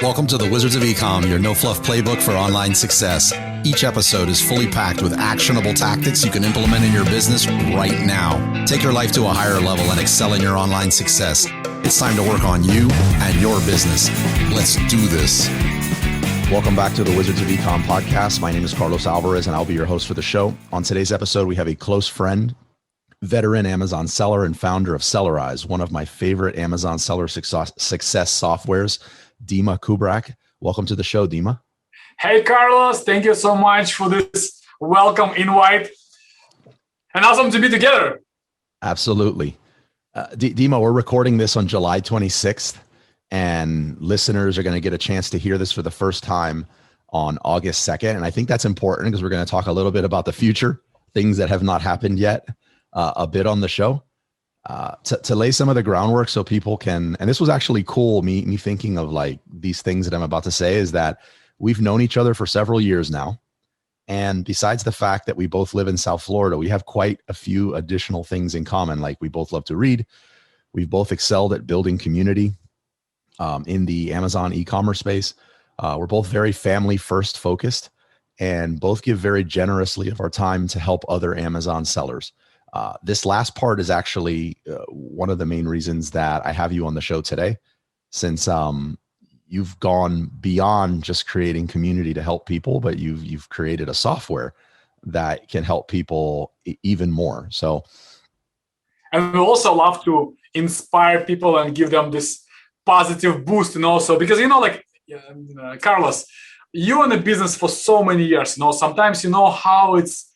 Welcome to the Wizards of Ecom, your no-fluff playbook for online success. Each episode is fully packed with actionable tactics you can implement in your business right now. Take your life to a higher level and excel in your online success. It's time to work on you and your business. Let's do this. Welcome back to the Wizards of Ecom podcast. My name is Carlos Alvarez, and I'll be your host for the show. On today's episode, we have a close friend, veteran Amazon seller and founder of SellerRise, one of my favorite Amazon seller success softwares, Dima Kubrak. Welcome to the show, Dima. Hey, Carlos. Thank you so much for this welcome invite. And awesome to be together. Absolutely. Dima, we're recording this on July 26th, and listeners are going to get a chance to hear this for the first time on August 2nd. And I think that's important because we're going to talk a little bit about the future, things that have not happened yet, a bit on the show. To lay some of the groundwork so people can, and this was actually cool, me thinking of like these things that I'm about to say, is that we've known each other for several years now. And besides the fact that we both live in South Florida, we have quite a few additional things in common. Like we both love to read. We've both excelled at building community in the Amazon e-commerce space. We're both very family first focused and both give very generously of our time to help other Amazon sellers. This last part is actually one of the main reasons that I have you on the show today, since you've gone beyond just creating community to help people, but you've created a software that can help people even more. So, and we also love to inspire people and give them this positive boost, and also because Carlos, you're in the business for so many years. Sometimes how it's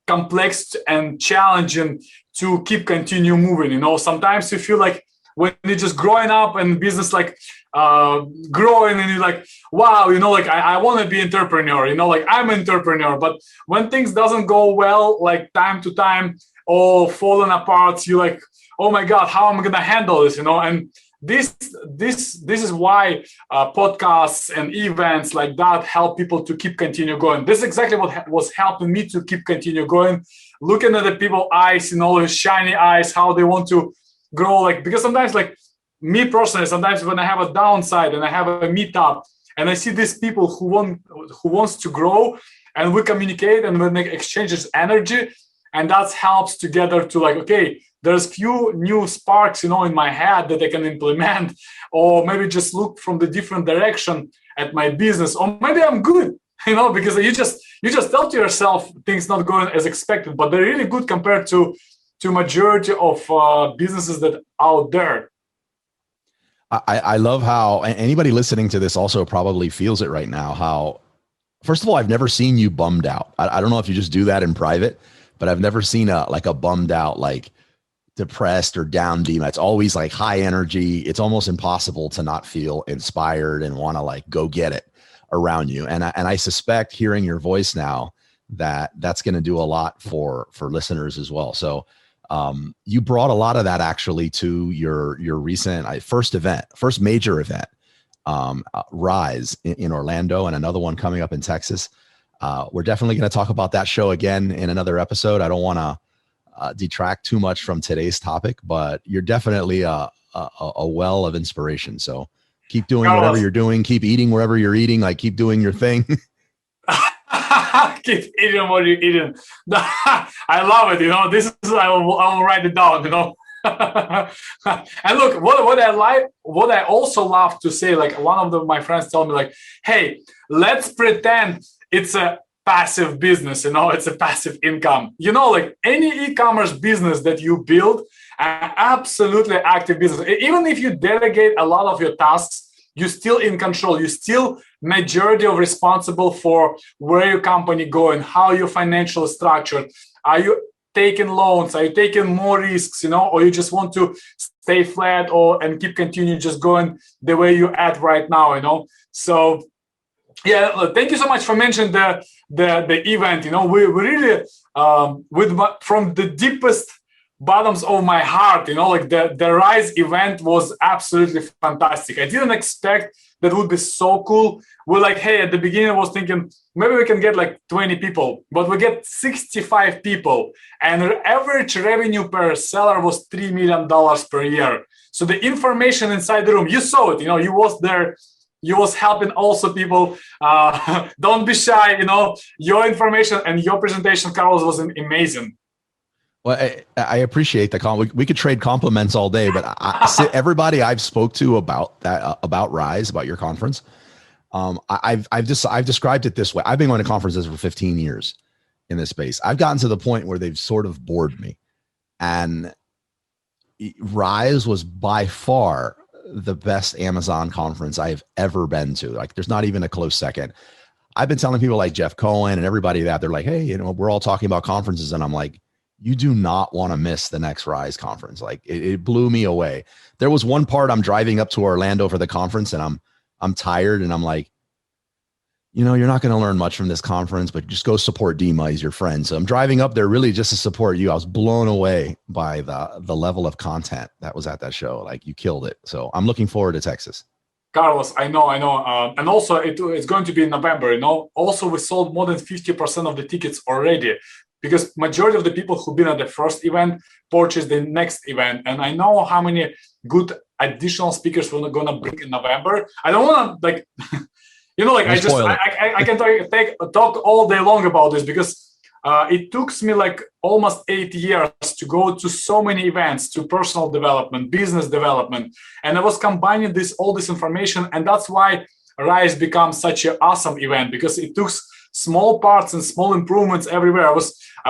complex and challenging to continue moving. Sometimes you feel like when you're just growing up and business growing, and you're like, wow, I want to be entrepreneur, I'm an entrepreneur. But when things doesn't go well, like time to time, or falling apart, you're like, oh my God, how am I gonna handle this? And this is why podcasts and events like that help people to continue going. This is exactly what was helping me to continue going, looking at the people's eyes, shiny eyes, how they want to grow. Because sometimes, me personally, sometimes when I have a downside and I have a meetup and I see these people who wants to grow, and we communicate and we make exchanges energy, and that helps together to okay, there's few new sparks, in my head that I can implement, or maybe just look from the different direction at my business, or maybe I'm good, because you just tell to yourself things not going as expected, but they're really good compared to majority of businesses that are out there. I love how anybody listening to this also probably feels it right now. How, first of all, I've never seen you bummed out. I don't know if you just do that in private, but I've never seen a bummed out, depressed or down Dima. It's always high energy. It's almost impossible to not feel inspired and want to go get it around you. And I suspect hearing your voice now that's going to do a lot for listeners as well. So you brought a lot of that actually to your recent first major event, Rise in Orlando, and another one coming up in Texas. We're definitely going to talk about that show again in another episode. I don't want to detract too much from today's topic, but you're definitely a well of inspiration. So keep doing whatever you're doing, keep eating wherever you're eating, keep doing your thing. Keep eating what you're eating. I love it. This is, I will write it down, And look, what I also love to say, one of my friends told me, hey, let's pretend it's a passive business, it's a passive income. Any e-commerce business that you build, an absolutely active business. Even if you delegate a lot of your tasks, you're still in control. You're still majority of responsible for where your company going, how your financial structured. Are you taking loans? Are you taking more risks? Or you just want to stay flat and continue just going the way you're at right now? So. Yeah, thank you so much for mentioning the event. We really from the deepest bottoms of my heart, the Rise event was absolutely fantastic. I didn't expect that would be so cool. We're hey, at the beginning I was thinking maybe we can get 20 people, but we get 65 people, and the average revenue per seller was $3 million per year. So the information inside the room, you saw it, you was there you was helping also people. Don't be shy. Your information and your presentation, Carlos, was amazing. Well, I appreciate the call. We could trade compliments all day, but everybody I've spoke to about that, about Rise, about your conference, I've described it this way. I've been going to conferences for 15 years in this space. I've gotten to the point where they've sort of bored me, and Rise was by far the best Amazon conference I've ever been to. Like, there's not even a close second. I've been telling people like Jeff Cohen and everybody that they're like, hey, we're all talking about conferences, and I'm like, you do not want to miss the next Rise conference. Like, it blew me away. There was one part, I'm driving up to Orlando for the conference, and I'm tired, and I'm like, you're not going to learn much from this conference, but just go support Dima. He's your friend. So I'm driving up there really just to support you. I was blown away by the level of content that was at that show. Like, you killed it. So I'm looking forward to Texas. Carlos, I know. And also it's going to be in November, Also, we sold more than 50% of the tickets already, because majority of the people who've been at the first event purchased the next event. And I know how many good additional speakers we're going to bring in November. I don't want to I can talk all day long about this, because it took me like almost 8 years to go to so many events, to personal development, business development. And I was combining all this information. And that's why Rise becomes such an awesome event, because it took small parts and small improvements everywhere. I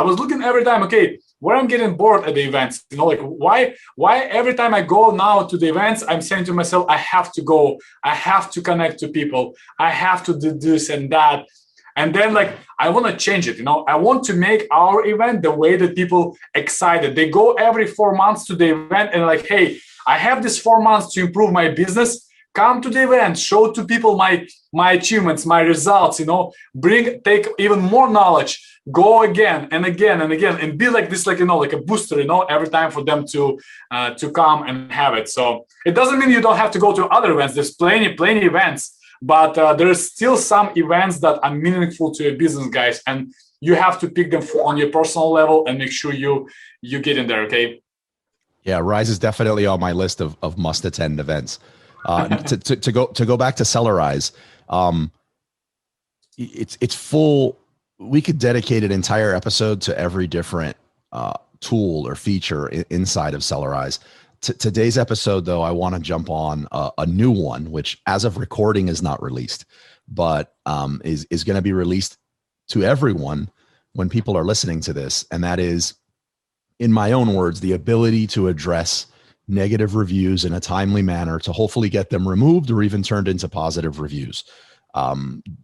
was looking every time, okay, where I'm getting bored at the events, why every time I go now to the events, I'm saying to myself, I have to go, I have to connect to people, I have to do this and that. And then I want to change it, I want to make our event the way that people excited. They go every 4 months to the event and hey, I have this 4 months to improve my business. Come to the event, show to people my achievements, my results, take even more knowledge, go again and again and again, and be like this, like a booster, every time for them to come and have it. So it doesn't mean you don't have to go to other events. There's plenty events, but there's still some events that are meaningful to your business, guys, and you have to pick them on your personal level and make sure you get in there. Okay. Yeah, Rise is definitely on my list of must attend events. To go back to SellerRise, it's full. We could dedicate an entire episode to every different tool or feature inside of SellerRise. Today's episode, though, I want to jump on a new one, which as of recording is not released, but is going to be released to everyone when people are listening to this. And that is, in my own words, the ability to address negative reviews in a timely manner to hopefully get them removed or even turned into positive reviews.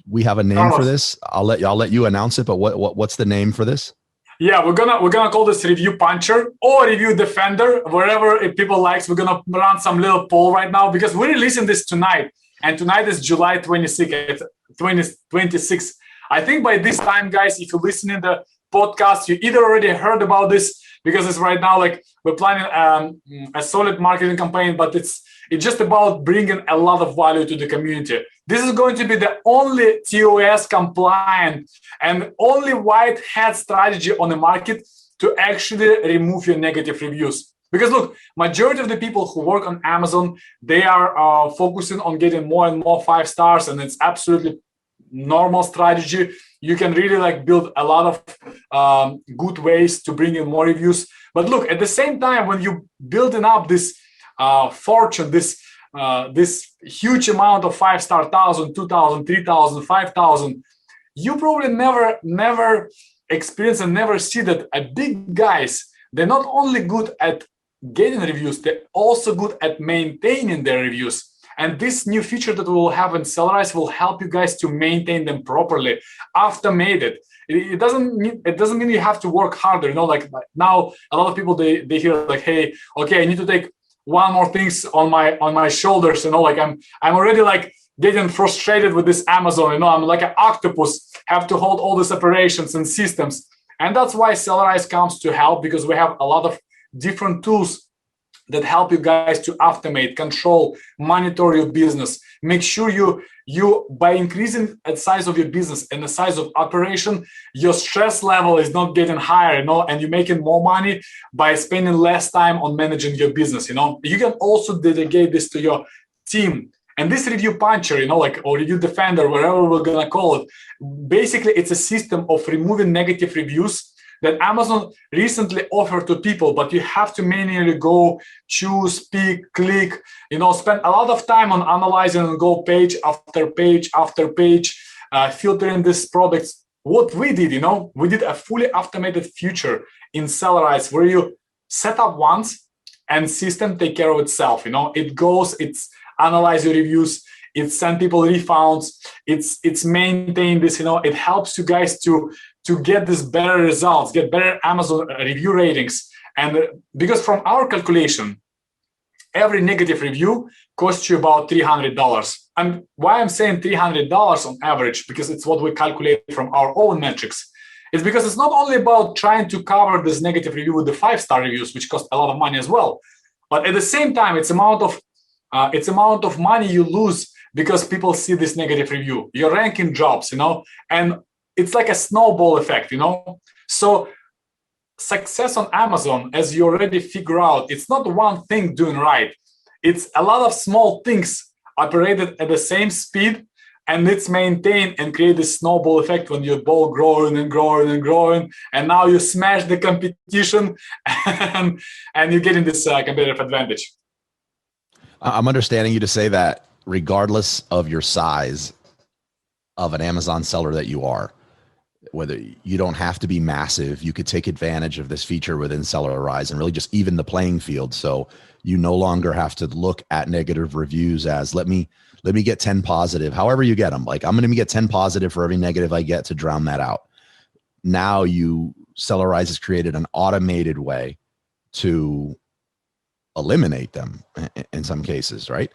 We have a name for this. I'll let you announce it, but what's the name for this? Yeah, we're gonna call this Review Puncher or Review Defender, wherever people likes. We're gonna run some little poll right now, because we're releasing this tonight, and tonight is July 26th. I think by this time, guys, if you're listening to the podcast, you either already heard about this, because it's right now we're planning a solid marketing campaign, but it's just about bringing a lot of value to the community. This is going to be the only TOS compliant and only white hat strategy on the market to actually remove your negative reviews. Because look, majority of the people who work on Amazon, they are focusing on getting more and more 5 stars, and it's absolutely normal strategy. You can really build a lot of good ways to bring in more reviews. But look, at the same time, when you're building up this fortune, this huge amount of 5-star, 1,000, 2,000, 3,000, 5,000, you probably never experience and never see that big guys, they're not only good at getting reviews, they're also good at maintaining their reviews. And this new feature that we will have in SellerRise will help you guys to maintain them properly after made it. It doesn't mean you have to work harder. Now a lot of people they hear hey, okay, I need to take one more things on my shoulders. I'm already getting frustrated with this Amazon. I'm like an octopus, have to hold all these operations and systems. And that's why SellerRise comes to help, because we have a lot of different tools that help you guys to automate, control, monitor your business. Make sure you by increasing the size of your business and the size of operation, your stress level is not getting higher, and you're making more money by spending less time on managing your business. You can also delegate this to your team And this review puncher, or review defender, whatever we're gonna call it, basically it's a system of removing negative reviews that Amazon recently offered to people, but you have to manually go, choose, pick, click, spend a lot of time on analyzing and go page after page after page, filtering these products. What we did, we did a fully automated feature in SellerRise where you set up once and system take care of itself. It goes, it's analyze your reviews, it send people refunds, it's maintain this, it helps you guys to get this better results, get better Amazon review ratings. And because from our calculation, every negative review costs you about $300. And why I'm saying $300 on average, because it's what we calculate from our own metrics. It's because it's not only about trying to cover this negative review with the 5-star reviews, which cost a lot of money as well, but at the same time, it's amount of money you lose because people see this negative review. Your ranking drops, and it's like a snowball effect, So success on Amazon, as you already figure out, it's not one thing doing right. It's a lot of small things operated at the same speed, and it's maintained and create this snowball effect when your ball growing and growing and growing, and now you smash the competition and you're getting this competitive advantage. I'm understanding you to say that regardless of your size of an Amazon seller that you are, whether you don't have to be massive, you could take advantage of this feature within SellerRise and really just even the playing field. So you no longer have to look at negative reviews as let me get 10 positive, however you get them. Like I'm going to get 10 positive for every negative I get to drown that out. Now SellerRise has created an automated way to eliminate them in some cases, right?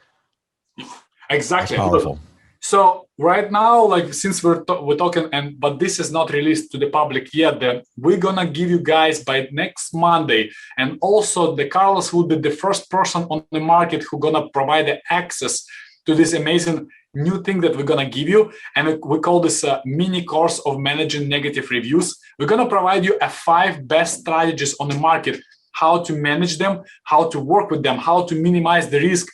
Exactly. That's powerful. So right now, since we're talking, but this is not released to the public yet, then we're gonna give you guys by next Monday, and also the Carlos will be the first person on the market who gonna provide the access to this amazing new thing that we're gonna give you, and we call this a mini course of managing negative reviews. We're gonna provide you 5 best strategies on the market, how to manage them, how to work with them, how to minimize the risk.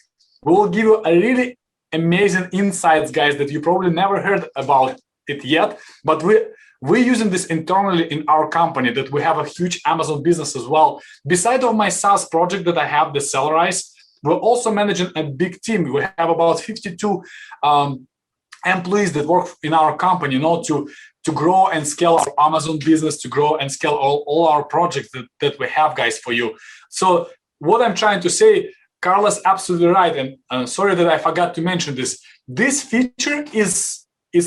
We will give you a really amazing insights, guys, that you probably never heard about it yet, but we're using this internally in our company, that we have a huge Amazon business as well. Besides of my SaaS project that I have, the SellerRise, we're also managing a big team. We have about 52 employees that work in our company, to grow and scale our Amazon business, to grow and scale all our projects that we have, guys, for you. So what I'm trying to say, Carlos, absolutely right, and sorry that I forgot to mention this. This feature is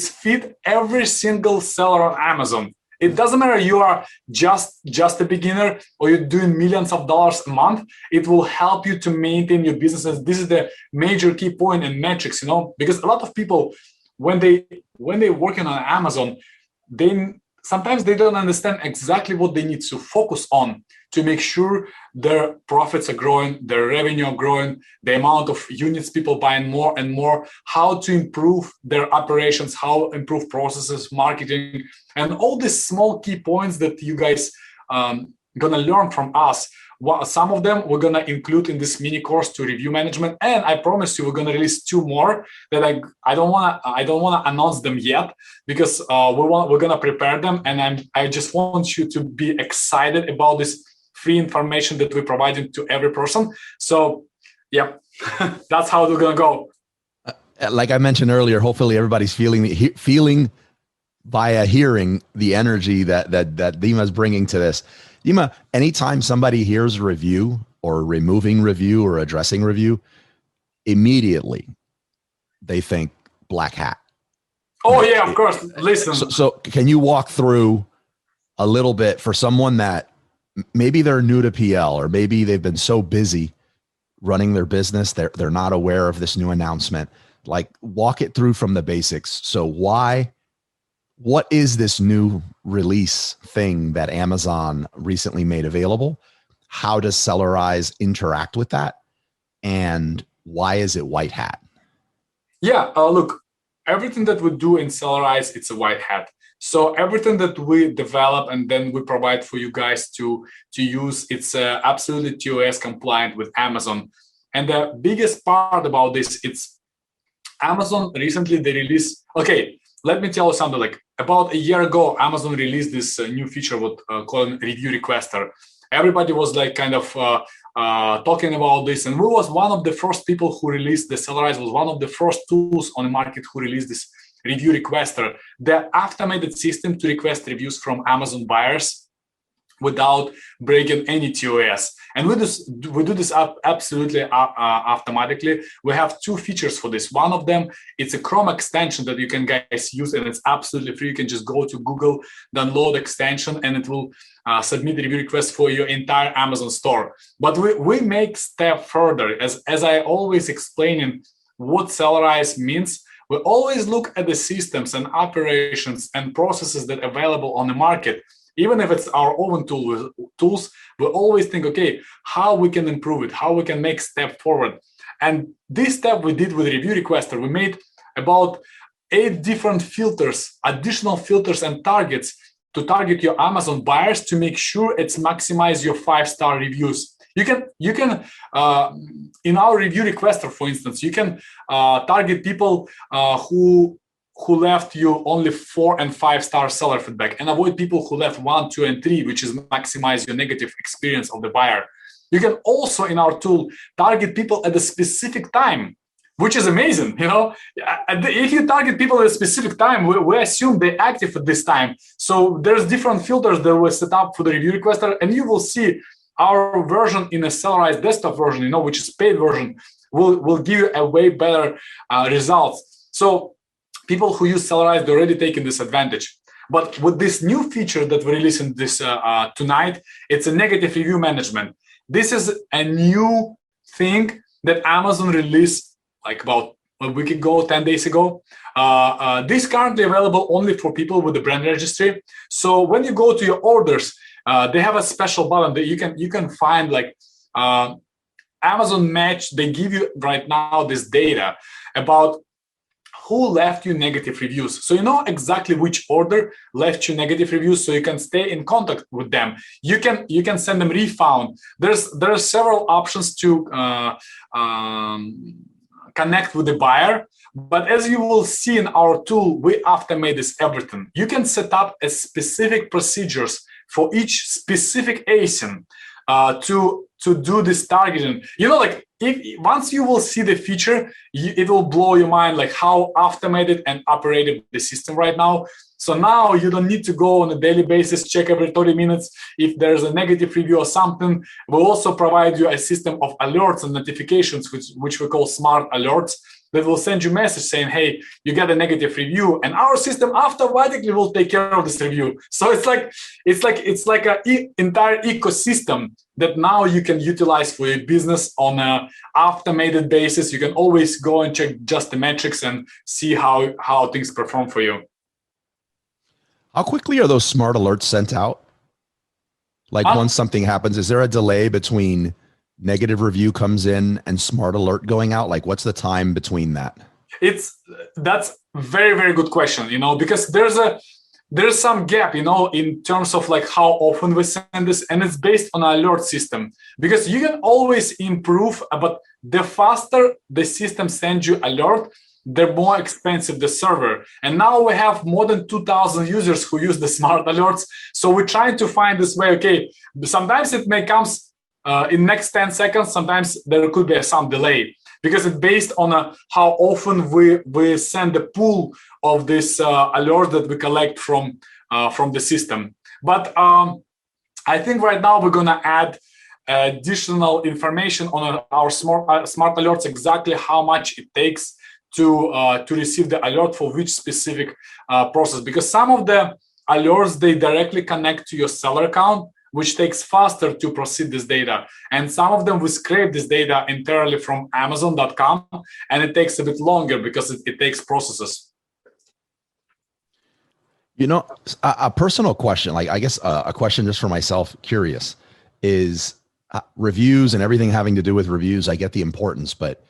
fit every single seller on Amazon. It doesn't matter you are just a beginner or you're doing millions of dollars a month. It will help you to maintain your businesses. This is the major key point in metrics, because a lot of people, when they're working on Amazon, sometimes they don't understand exactly what they need to focus on to make sure their profits are growing, their revenue are growing, the amount of units people buying more and more, how to improve their operations, how improve processes, marketing, and all these small key points that you guys gonna learn from us. Some of them we're gonna include in this mini course to review management, and I promise you we're gonna release 2 more that I don't wanna announce them yet, because we're gonna prepare them, and I just want you to be excited about this free information that we're providing to every person. So yeah, that's how we're gonna go. Like I mentioned earlier, hopefully everybody's feeling via hearing the energy that Dima is bringing to this. Dima, anytime somebody hears review or removing review or addressing review, immediately they think black hat. Oh yeah, of course. Listen. So can you walk through a little bit for someone that maybe they're new to PL, or maybe they've been so busy running their business, they're not aware of this new announcement? Like, walk it through from the basics. So what is this new release thing that Amazon recently made available? How does SellerRise interact with that? And why is it white hat? Yeah, look, everything that we do in SellerRise, it's a white hat. So everything that we develop and then we provide for you guys to use, it's absolutely TOS compliant with Amazon. And the biggest part about this, it's Amazon recently they released. Okay, let me tell you something. Like about a year ago, Amazon released this new feature, what called review requester. Everybody was like kind of talking about this, and we was one of the first people who released the SellerRise. Was one of the first tools on the market who released this review requester, the automated system to request reviews from Amazon buyers without breaking any TOS. And we do this absolutely automatically. We have two features for this. One of them, it's a Chrome extension that you can guys use, and it's absolutely free. You can just go to Google, download extension, and it will submit the review request for your entire Amazon store. But we make step further. As I always explaining what SellerRise means, we always look at the systems and operations and processes that are available on the market. Even if it's our own tools, we always think, okay, how we can improve it, how we can make step forward. And this step we did with review requester, we made about 8 different filters, additional filters and targets to target your Amazon buyers to make sure it's maximize your 5-star reviews. You can in our review requester, for instance, you can target people who left you only 4 and 5-star seller feedback, and avoid people who left 1, 2, and 3, which is maximize your negative experience of the buyer. You can also, in our tool, target people at a specific time, which is amazing. You know, if you target people at a specific time, we assume they're active at this time. So there's different filters that were set up for the review requester, and you will see our version in a SellerRise desktop version, you know, which is paid version, will give you a way better results. So people who use SellerRise, they're already taking this advantage. But with this new feature that we're releasing this tonight, it's a negative review management. This is a new thing that Amazon released like about a week ago, 10 days ago. This is currently available only for people with the brand registry. So when you go to your orders, they have a special button that you can find like Amazon Match. They give you right now this data about who left you negative reviews. So you know exactly which order left you negative reviews, so you can stay in contact with them. You can send them refund. There are several options to connect with the buyer. But as you will see in our tool, we automate this everything. You can set up a specific procedures for each specific ASIN to do this targeting. You know, like once you will see the feature, it will blow your mind, like how automated and operated the system right now. So now you don't need to go on a daily basis, check every 30 minutes if there's a negative review or something. We'll also provide you a system of alerts and notifications, which we call smart alerts, that will send you a message saying, hey, you got a negative review, and our system automatically will take care of this review. So it's like an entire ecosystem that now you can utilize for your business on an automated basis. You can always go and check just the metrics and see how things perform for you. How quickly are those smart alerts sent out? Like once something happens, is there a delay between negative review comes in and smart alert going out? Like what's the time between that? That's very, very good question, you know, because there's some gap, you know, in terms of like how often we send this, and it's based on an alert system, because you can always improve, but the faster the system sends you alert, the more expensive the server. And now we have more than 2,000 users who use the smart alerts. So we're trying to find this way. Okay, sometimes it may come in next 10 seconds, sometimes there could be some delay, because it's based on how often we send the pool of this alert that we collect from the system. But I think right now we're gonna add additional information on our smart alerts, exactly how much it takes to receive the alert for which specific process, because some of the alerts, they directly connect to your seller account, which takes faster to proceed this data. And some of them we scrape this data entirely from Amazon.com, and it takes a bit longer because it takes processes. You know, a personal question, like I guess a question just for myself, curious, is reviews and everything having to do with reviews. I get the importance, but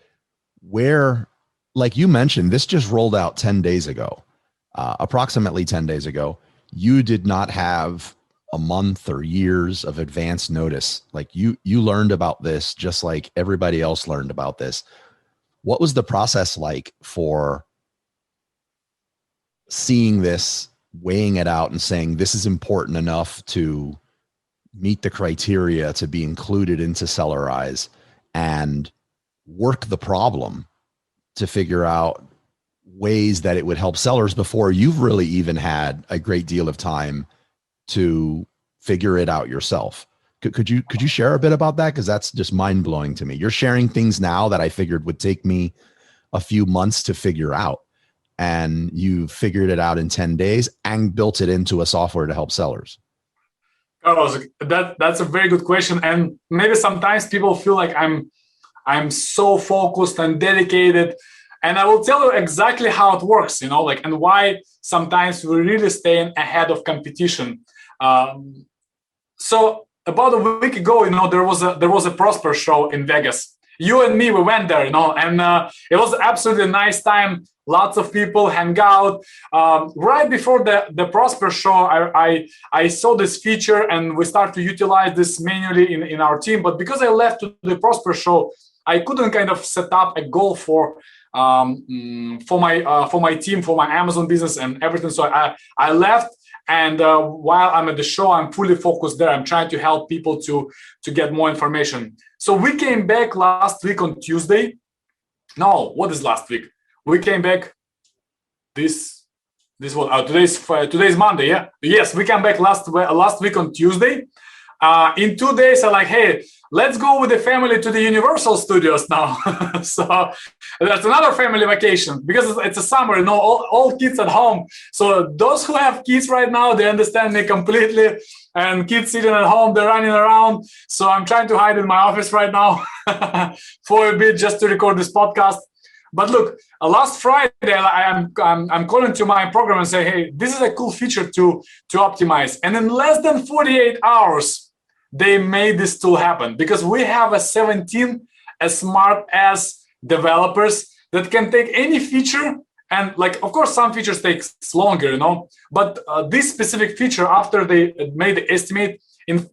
where, like you mentioned, this just rolled out 10 days ago, approximately 10 days ago. You did not have a month or years of advance notice. Like you learned about this just like everybody else learned about this. What was the process like for seeing this, weighing it out and saying, this is important enough to meet the criteria to be included into SellerRise, and work the problem to figure out ways that it would help sellers before you've really even had a great deal of time to figure it out yourself? Could you share a bit about that? Because that's just mind blowing to me. You're sharing things now that I figured would take me a few months to figure out, and you figured it out in 10 days and built it into a software to help sellers. Carlos, that's a very good question. And maybe sometimes people feel like I'm so focused and dedicated. And I will tell you exactly how it works, and why sometimes we really stay ahead of competition. So about a week ago, there was a Prosper show in Vegas. You and me, we went there, and it was absolutely a nice time. Lots of people hang out. Right before the Prosper show, I saw this feature, and we start to utilize this manually in our team. But because I left to the Prosper show, I couldn't kind of set up a goal for my team, for my Amazon business and everything. So I left. And while I'm at the show, I'm fully focused there. I'm trying to help people to get more information. So we came back last week on Tuesday. No, what is last week? We came back today's Monday, yeah? Yes, we came back last week on Tuesday. In 2 days, I'm like, hey, let's go with the family to the Universal Studios now. So that's another family vacation because it's a summer, all kids at home. So those who have kids right now, they understand me completely. And kids sitting at home, they're running around. So I'm trying to hide in my office right now for a bit just to record this podcast. But look, last Friday, I'm calling to my program and say, hey, this is a cool feature to optimize. And in less than 48 hours, they made this tool happen, because we have 17 as smart as developers that can take any feature. And of course, some features takes longer, but this specific feature, after they made the estimate, in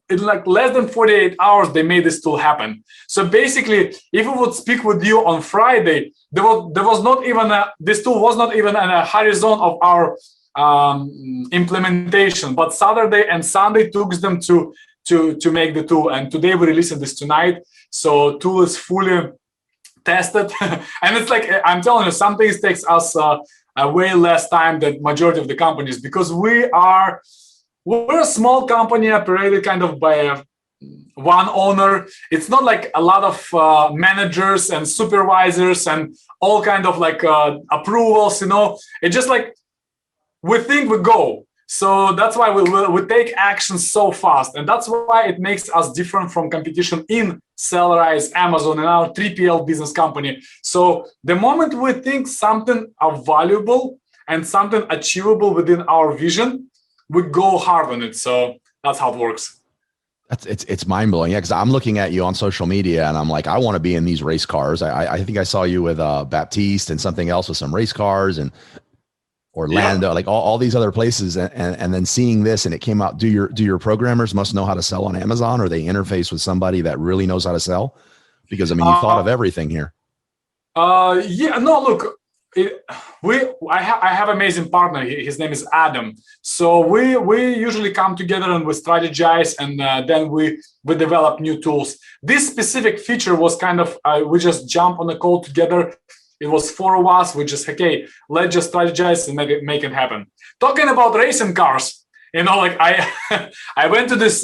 less than 48 hours, they made this tool happen. So basically, if we would speak with you on Friday, this tool was not even in a horizon of our implementation. But Saturday and Sunday took them to make the tool. And today we're releasing this tonight. So tool is fully tested. And it's I'm telling you, some things takes us way less time than majority of the companies, because we're a small company operated kind of by one owner. It's not like a lot of managers and supervisors and all kind of approvals, It's just we think, we go. So that's why we take action so fast. And that's why it makes us different from competition in SellerRise, Amazon, and our 3PL business company. So the moment we think something valuable and something achievable within our vision, we go hard on it. So that's how it works. It's mind blowing. Yeah, because I'm looking at you on social media and I'm like, I want to be in these race cars. I think I saw you with Baptiste and something else with some race cars, and Orlando, all these other places, and then seeing this, and it came out. Do your programmers must know how to sell on Amazon, or they interface with somebody that really knows how to sell? Because you thought of everything here. Look, I have amazing partner. His name is Adam. So we usually come together and we strategize, and then we develop new tools. This specific feature was kind of we just jump on a call together. It was 4 of us. We just, okay, let's just strategize and make it happen. Talking about racing cars, I went to this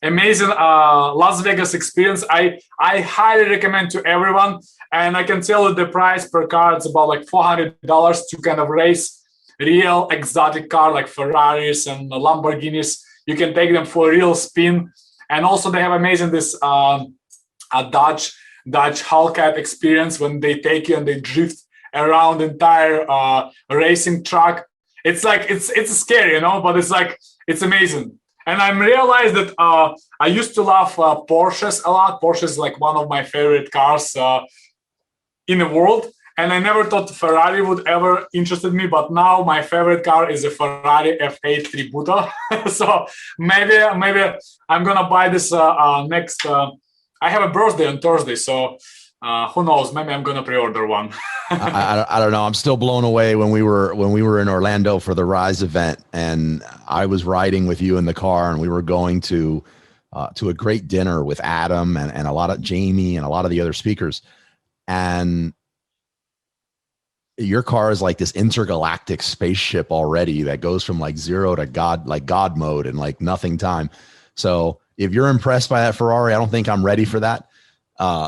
amazing Las Vegas experience. I highly recommend to everyone. And I can tell you the price per car, it's about $400 to kind of race real exotic car like Ferraris and Lamborghinis. You can take them for a real spin. And also they have amazing this a Dodge Hellcat experience when they take you and they drift around the entire racing track. It's it's scary, but it's amazing. And I realized that I used to love Porsches a lot. Porsche is one of my favorite cars in the world. And I never thought Ferrari would ever interested me, but now my favorite car is a Ferrari F8 Tributo. So maybe I'm gonna buy this next. I have a birthday on Thursday, so Who knows? Maybe I'm gonna pre-order one. I don't know. I'm still blown away when we were in Orlando for the Rise event, and I was riding with you in the car, and we were going to a great dinner with Adam and a lot of Jamie and a lot of the other speakers, and your car is like this intergalactic spaceship already that goes from like zero to God mode in like nothing time. So if you're impressed by that Ferrari, I don't think I'm ready for that.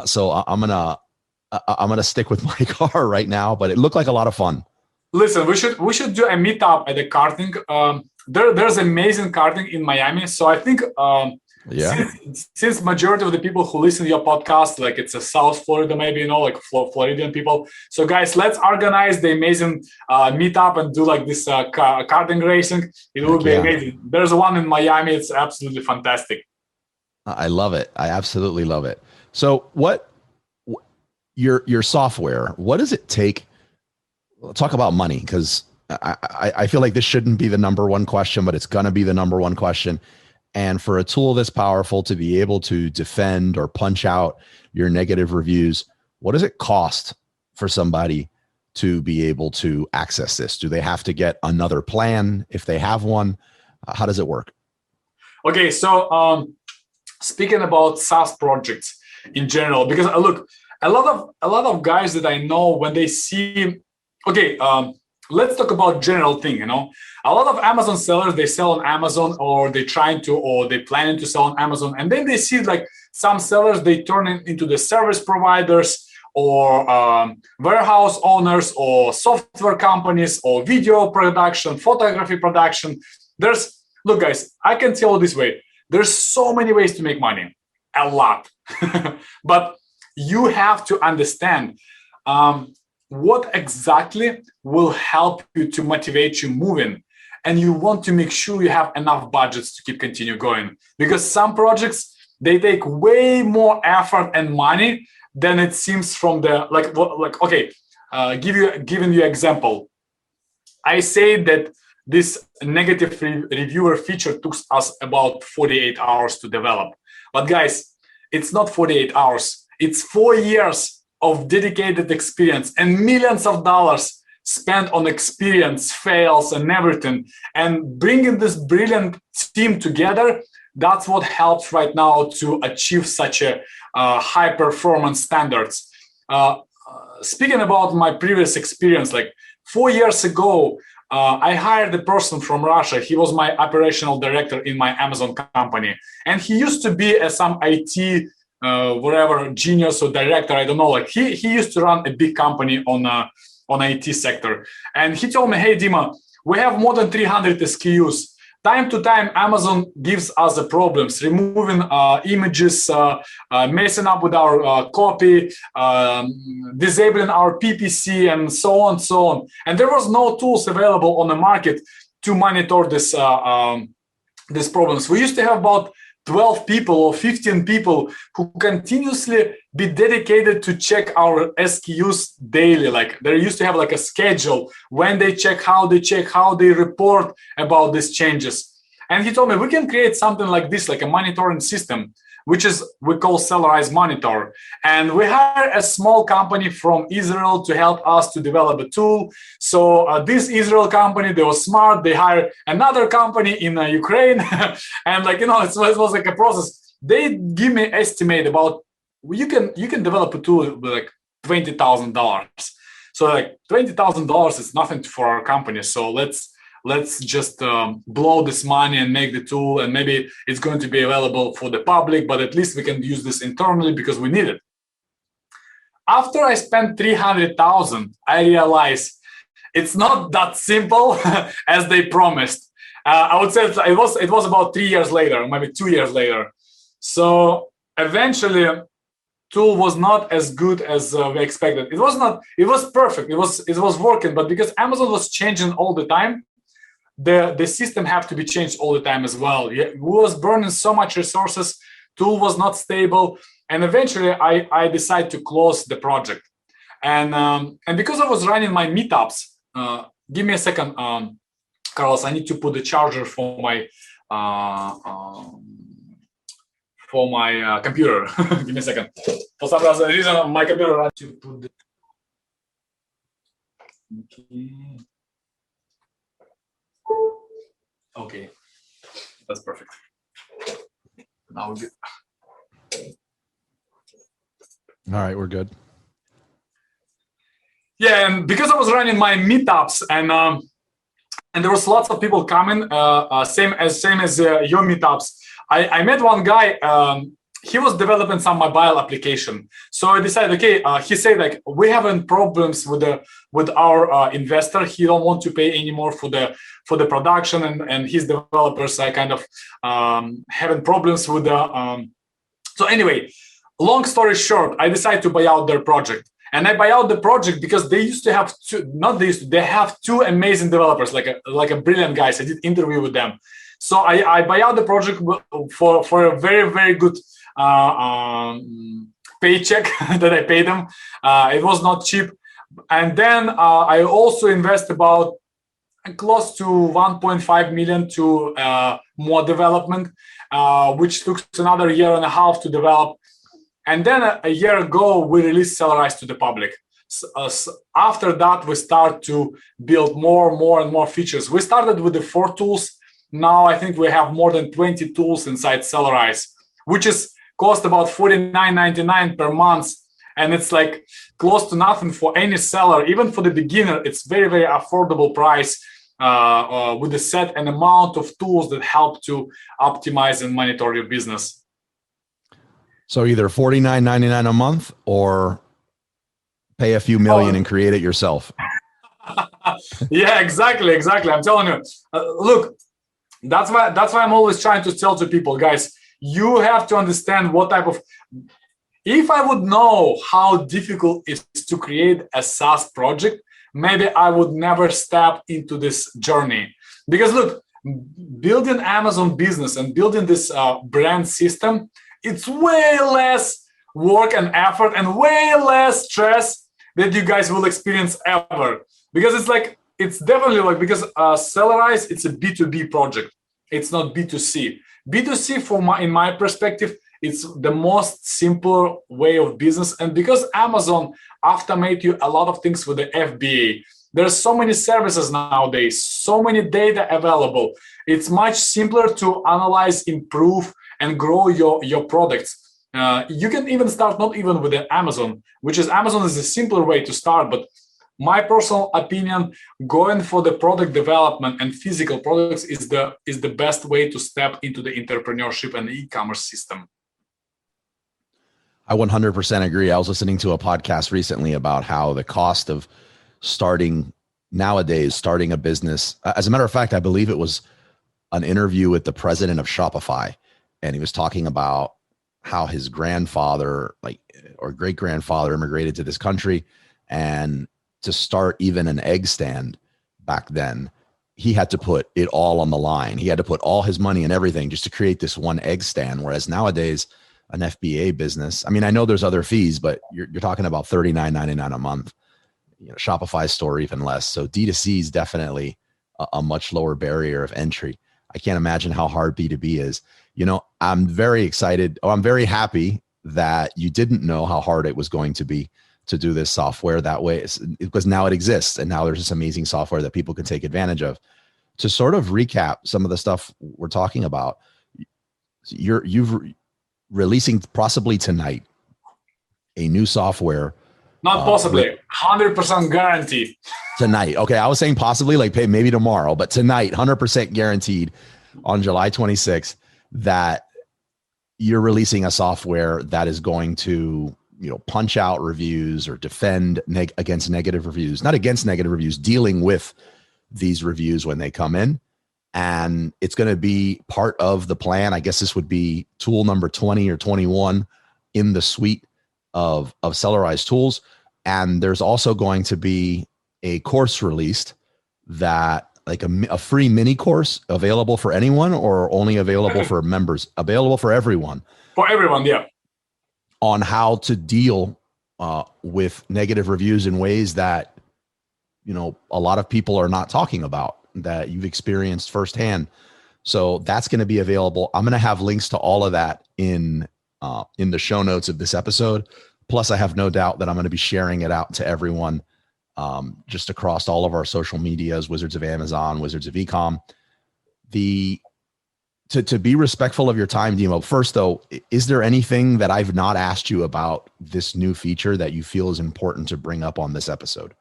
So I'm gonna stick with my car right now, but it looked like a lot of fun. Listen, we should do a meetup at the karting. There's amazing karting in Miami, so I think Yeah. since majority of the people who listen to your podcast, like it's a South Florida, maybe, you know, like Floridian people. So guys, let's organize the amazing meetup and do like this karting racing. It will be amazing. There's one in Miami. It's absolutely fantastic. I love it. I absolutely love it. So your software, what does it take? We'll talk about money, because I feel like this shouldn't be the number one question, but it's going to be the number one question. And for a tool this powerful to be able to defend or punch out your negative reviews, what does it cost for somebody to be able to access this? Do they have to get another plan if they have one? How does it work? Okay, so speaking about SaaS projects in general, because look, a lot of guys that I know, when they see, okay, let's talk about general thing. You know, a lot of Amazon sellers, they sell on Amazon, or they planning to sell on Amazon, and then they see like some sellers, they turn into the service providers, or warehouse owners, or software companies, or video production, photography production. Look, guys, I can tell you this way: there's so many ways to make money, a lot, but you have to understand what exactly will help you to motivate you moving. And you want to make sure you have enough budgets to continue going, because some projects, they take way more effort and money than it seems from the giving you example. I say that this negative reviewer feature took us about 48 hours to develop. But guys, it's not 48 hours. It's 4 years of dedicated experience and millions of dollars spent on experience, fails, and everything. And bringing this brilliant team together, that's what helps right now to achieve such a high performance standards. Speaking about my previous experience, like 4 years ago, I hired a person from Russia. He was my operational director in my Amazon company. And he used to be some IT whatever genius or director, I don't know. Like he used to run a big company on IT sector, and he told me, "Hey, Dima, we have more than 300 SKUs. Time to time, Amazon gives us the problems, removing images, messing up with our copy, disabling our PPC, and so on, so on. And there was no tools available on the market to monitor these problems. We used to have about 12 people or 15 people who continuously be dedicated to check our SKUs daily. Like they used to have like a schedule when they check, how they report about these changes. And he told me we can create something like this, like a monitoring system, which is we call SellerRise Monitor. And we hire a small company from Israel to help us to develop a tool. So this Israel company, they were smart. They hired another company in Ukraine. And like, you know, it was like a process. They give me estimate about, you can develop a tool with like $20,000. So like $20,000 is nothing for our company. So let's just blow this money and make the tool, and maybe it's going to be available for the public, but at least we can use this internally because we need it. After I spent 300,000, I realized it's not that simple as they promised. I would say it was about 3 years later, maybe 2 years later. So eventually, tool was not as good as we expected. It was perfect. It was working, but because Amazon was changing all the time, the system have to be changed all the time as well. We was burning so much resources, tool was not stable, and eventually I decided to close the project. And because I was running my meetups, give me a second, Carlos, I need to put the charger for my for my computer. Give me a second. For some reason, my computer runs to put the. Okay, that's perfect. Now we're good. All right, we're good. Yeah, and because I was running my meetups and there was lots of people coming, same as your meetups. I met one guy. He was developing some mobile application. So I decided, okay. He said like we having problems with our investor. He don't want to pay anymore for the production, and his developers are kind of having problems with the. So anyway, long story short, I decided to buy out their project. And I buy out the project because they used to have they have two amazing developers, like a brilliant guys. I did interview with them. So I buy out the project for a very, very good paycheck that I paid them. It was not cheap. And then I also invest about close to 1.5 million to more development, which took another year and a half to develop. And then a year ago, we released SellerRise to the public. So after that, we start to build more and more features. We started with the 4 tools. Now I think we have more than 20 tools inside SellerRise, which is cost about $49.99 per month. And it's like close to nothing for any seller. Even for the beginner, it's very, very affordable price with the set and amount of tools that help to optimize and monitor your business. So either $49.99 a month or pay a few million and create it yourself. Yeah, exactly. I'm telling you. Look, that's why I'm always trying to tell to people, guys, you have to understand what type of. If I would know how difficult it is to create a SaaS project, maybe I would never step into this journey. Because look, building Amazon business and building this brand system, it's way less work and effort and way less stress that you guys will experience ever. Because it's definitely because SellerRise, it's a B2B project. It's not B2C. B2C, in my perspective, it's the most simple way of business. And because Amazon automate you a lot of things with the FBA, there's so many services nowadays, so many data available. It's much simpler to analyze, improve, and grow your products. You can even start not even with the Amazon, Amazon is a simpler way to start. But my personal opinion, going for the product development and physical products is the best way to step into the entrepreneurship and the e-commerce system. I 100% agree. I was listening to a podcast recently about how the cost of starting a business. As a matter of fact, I believe it was an interview with the president of Shopify. And he was talking about how his grandfather, or great grandfather, immigrated to this country, and to start even an egg stand back then, he had to put it all on the line. He had to put all his money and everything just to create this one egg stand. Whereas nowadays, an FBA business, I mean, I know there's other fees, but you're talking about $39.99 a month. Shopify store even less. So D2C is definitely a much lower barrier of entry. I can't imagine how hard B2B is. I'm very excited. I'm very happy that you didn't know how hard it was going to be to do this software that way, because now it exists, and now there's this amazing software that people can take advantage of. To sort of recap some of the stuff we're talking about, you've releasing possibly tonight a new software. Not possibly, 100% guaranteed. Tonight. Okay, I was saying possibly, maybe tomorrow, but tonight, 100% guaranteed on July 26th that you're releasing a software that is going to, punch out reviews or defend against negative reviews, not against negative reviews, dealing with these reviews when they come in. And it's going to be part of the plan. I guess this would be tool number 20 or 21 in the suite of SellerRise tools. And there's also going to be a course released that a free mini course available for anyone, or only available for members, available for everyone. For everyone, yeah. On how to deal with negative reviews in ways that, a lot of people are not talking about, that you've experienced firsthand. So that's going to be available. I'm going to have links to all of that in the show notes of this episode. Plus, I have no doubt that I'm going to be sharing it out to everyone just across all of our social medias, Wizards of Amazon, Wizards of Ecom. To be respectful of your time, Dima, first though, is there anything that I've not asked you about this new feature that you feel is important to bring up on this episode?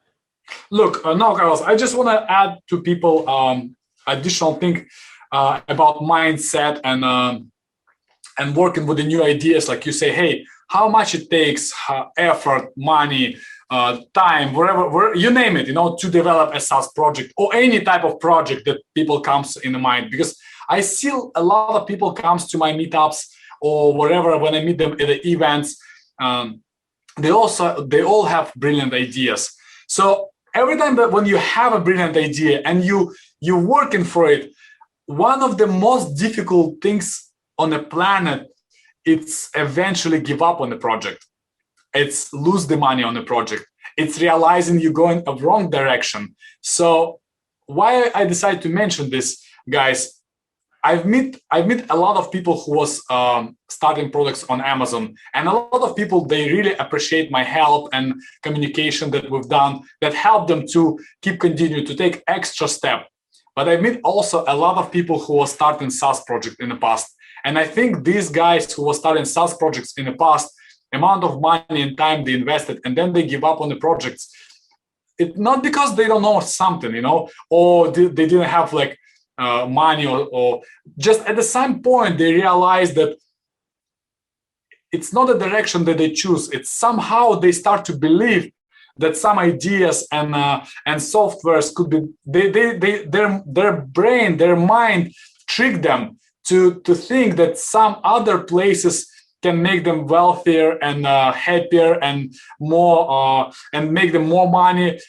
Look, no, Carlos, I just want to add to people additional thing about mindset and working with the new ideas. Like you say, hey, how much it takes, effort, money, time, wherever you name it, to develop a SaaS project or any type of project that people comes in the mind. Because I see a lot of people comes to my meetups or whatever when I meet them at the events. They all have brilliant ideas. So every time that when you have a brilliant idea and you're working for it, one of the most difficult things on the planet, it's eventually give up on the project. It's lose the money on the project. It's realizing you're going a wrong direction. So why I decided to mention this, guys, I've met a lot of people who was starting products on Amazon, and a lot of people, they really appreciate my help and communication that we've done that helped them to continue to take extra step. But I met also a lot of people who were starting SaaS projects in the past, and I think these guys who were starting SaaS projects in the past, amount of money and time they invested, and then they give up on the projects. It's not because they don't know something, or they didn't have like money, or just at the same point they realize that it's not a direction that they choose. It's somehow they start to believe that some ideas and softwares could be their brain, their mind trick them to think that some other places can make them wealthier and happier and more and make them more money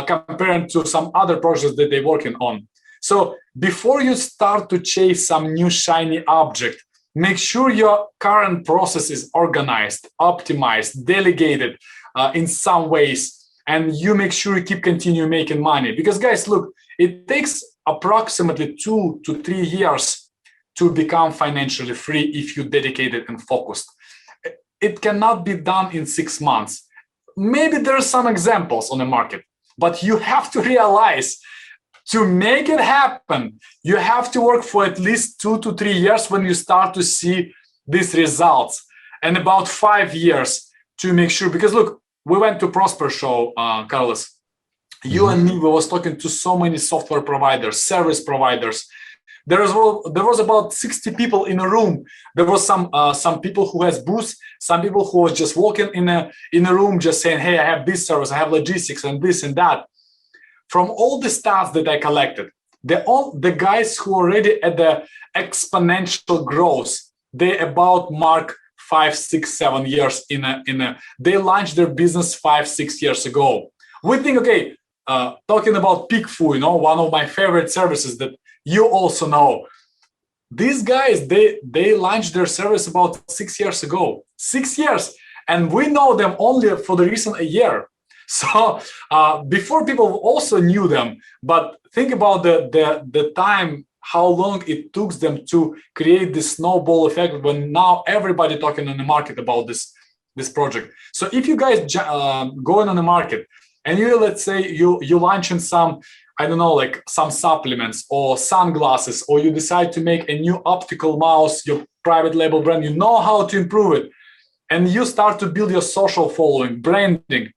compared to some other projects that they're working on. So before you start to chase some new shiny object, make sure your current process is organized, optimized, delegated in some ways, and you make sure you continue making money. Because guys, look, it takes approximately 2 to 3 years to become financially free if you dedicated and focused. It cannot be done in 6 months. Maybe there are some examples on the market, but you have to realize to make it happen, you have to work for at least 2 to 3 years when you start to see these results, and about 5 years to make sure. Because look, we went to Prosper Show, Carlos. You and me, we was talking to so many software providers, service providers. There was about 60 people in a room. There was some people who has booths, some people who was just walking in a room, just saying, "Hey, I have this service, I have logistics, and this and that." From all the stats that I collected, the guys who are already at the exponential growth, they about mark 5, 6, 7 years they launched their business 5, 6 years ago. We think, okay, talking about PickFu, one of my favorite services that you also know. These guys, they launched their service about 6 years ago. 6 years, and we know them only for the recent a year. So before, people also knew them, but think about the time, how long it took them to create this snowball effect when now everybody talking on the market about this project. So if you guys going on the market and let's say you launching some, I don't know, like some supplements or sunglasses, or you decide to make a new optical mouse, your private label brand, you know how to improve it, and you start to build your social following, branding.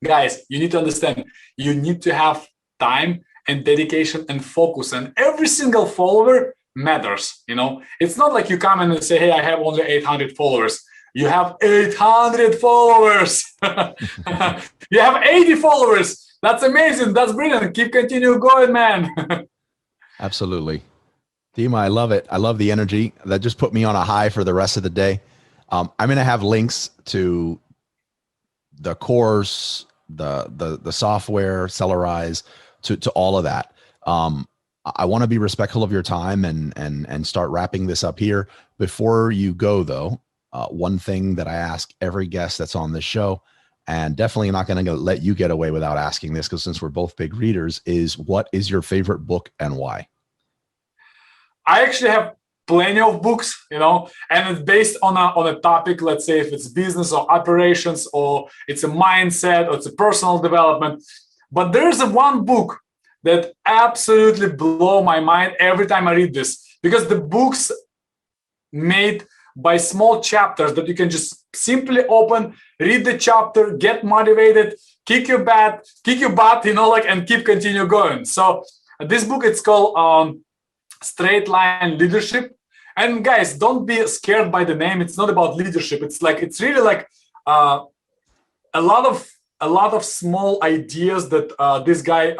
Guys, you need to understand, you need to have time and dedication and focus, and every single follower matters. It's not like you come in and say, "Hey, I have only 800 followers." You have 800 followers. You have 80 followers. That's amazing. That's brilliant. Continue going, man. Absolutely. Dima, I love it. I love the energy. That just put me on a high for the rest of the day. I'm going to have links to the course, the software, SellerRise, to all of that. I want to be respectful of your time and start wrapping this up here. Before you go, though, one thing that I ask every guest that's on this show, and definitely not going to let you get away without asking this, because since we're both big readers, is what is your favorite book and why? I actually have plenty of books, and it's based on a topic. Let's say if it's business or operations, or it's a mindset, or it's a personal development. But there is one book that absolutely blow my mind every time I read this, because the book's made by small chapters that you can just simply open, read the chapter, get motivated, kick your butt, and keep continue going. So this book, it's called Straight Line Leadership. And guys, don't be scared by the name. It's not about leadership. It's really like a lot of small ideas that this guy,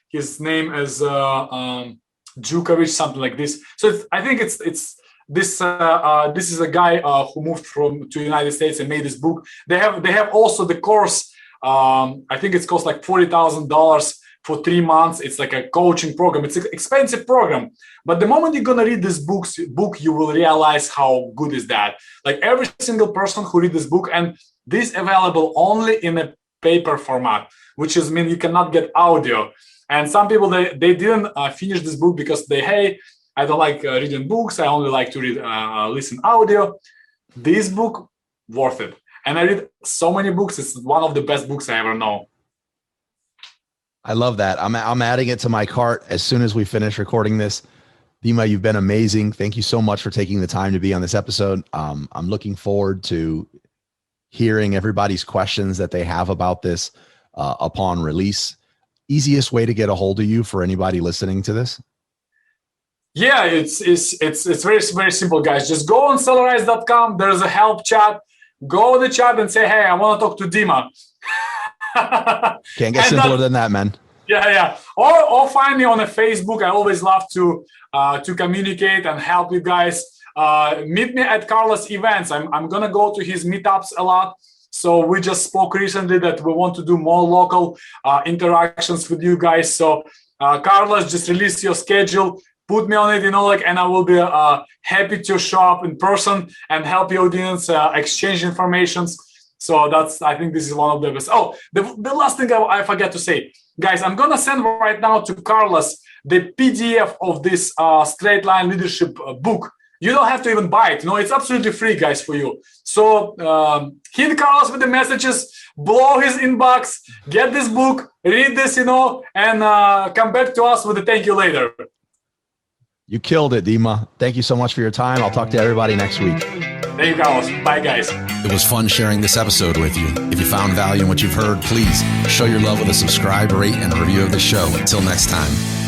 his name is Djukovic, something like this. So I think it's this is a guy who moved to United States and made this book. They have also the course. I think it's cost like $40,000 for 3 months. It's like a coaching program. It's an expensive program, but the moment you're gonna read this book, you will realize how good is that. Like every single person who read this book, and this available only in a paper format, which is mean you cannot get audio. And some people they didn't finish this book because I don't like reading books. I only like to read listen audio. This book worth it. And I read so many books. It's one of the best books I ever know. I love that. I'm adding it to my cart as soon as we finish recording this. Dima, you've been amazing. Thank you so much for taking the time to be on this episode. I'm looking forward to hearing everybody's questions that they have about this upon release. Easiest way to get a hold of you for anybody listening to this? Yeah, it's very, very simple, guys. Just go on SellerRise.com. There's a help chat. Go in the chat and say, hey, I want to talk to Dima. Can't get simpler than that, man. Yeah. Or find me on a Facebook. I always love to communicate and help you guys. Meet me at Carlos events. I'm gonna go to his meetups a lot. So we just spoke recently that we want to do more local interactions with you guys. So Carlos, just release your schedule. Put me on it, and I will be happy to show up in person and help the audience exchange informations. So I think this is one of the best. Oh, the last thing I forgot to say, guys, I'm gonna send right now to Carlos the PDF of this Straight Line Leadership book. You don't have to even buy it. It's absolutely free, guys, for you. So hit Carlos with the messages, blow his inbox, get this book, read this, and come back to us with a thank you later. You killed it, Dima. Thank you so much for your time. I'll talk to everybody next week. Thank you, Carlos. Bye, guys. It was fun sharing this episode with you. If you found value in what you've heard, please show your love with a subscribe, rate, and review of the show. Until next time.